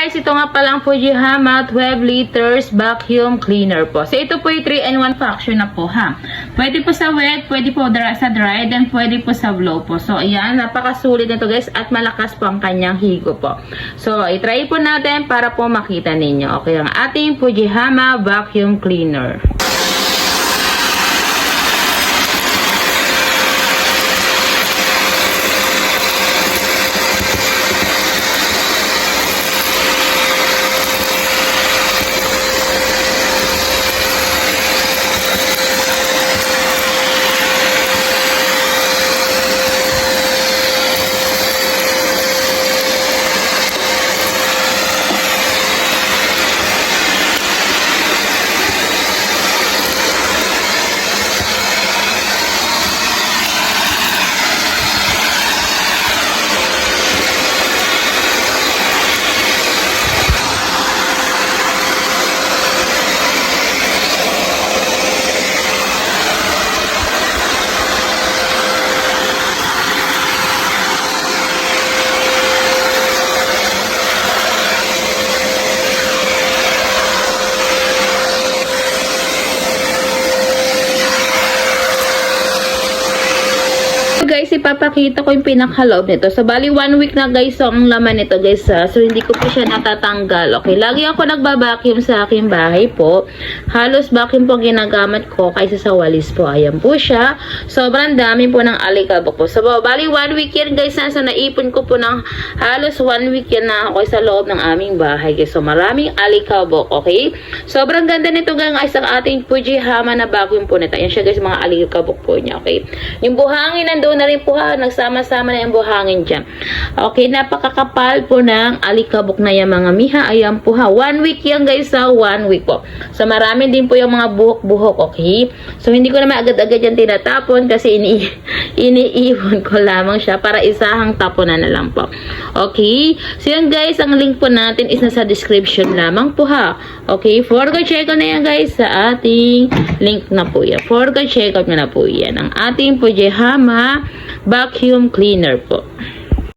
guys, ito nga palang Fujihama 12 liters vacuum cleaner po. So ito po yung 3-in-1 function na po ha. Pwede po sa wet, pwede po sa dry, then pwede po sa blow po. So ayan, napakasulit nito guys at malakas po ang kanyang higo po. So i-try po natin para po makita ninyo. Okay, ang ating Fujihama vacuum cleaner. Guys, ipapakita ko yung pinakaloob nito. So, bali 1 week na guys so, ang laman nito guys ha. So, hindi ko po siya natatanggal. Okay, lagi ako nagbabacuum sa aking bahay po. Halos vacuum po ginagamit ko kaysa sa walis po. Ayan po siya. Sobrang dami po ng alikabok po. So, bali 1 week yan guys na. So, naipon ko po ng halos 1 week yan na ako sa loob ng aming bahay guys. So, maraming alikabok. Okay? Sobrang ganda nito guys ang ating Fujihama na vacuum po nito. Ayan siya guys, mga alikabok po niya. Okay? Yung buhangin nandoon na rin po ha, nagsama-sama na yung buhangin dyan. Okay, napakakapal po ng alikabok na yan mga miha. Ayan po ha, 1 week yan guys ha, 1 week po. So marami din po yung mga buhok-buhok, okay? So hindi ko naman agad-agad yan tinatapon kasi iniiwan ko lamang siya para isahang tapunan na lang po. Okay, so yan guys, ang link po natin is nasa description lamang po ha. Okay, for go check out na yan guys sa ating link na po yan. For go check out na po yan ang ating Fujihama vacuum cleaner po.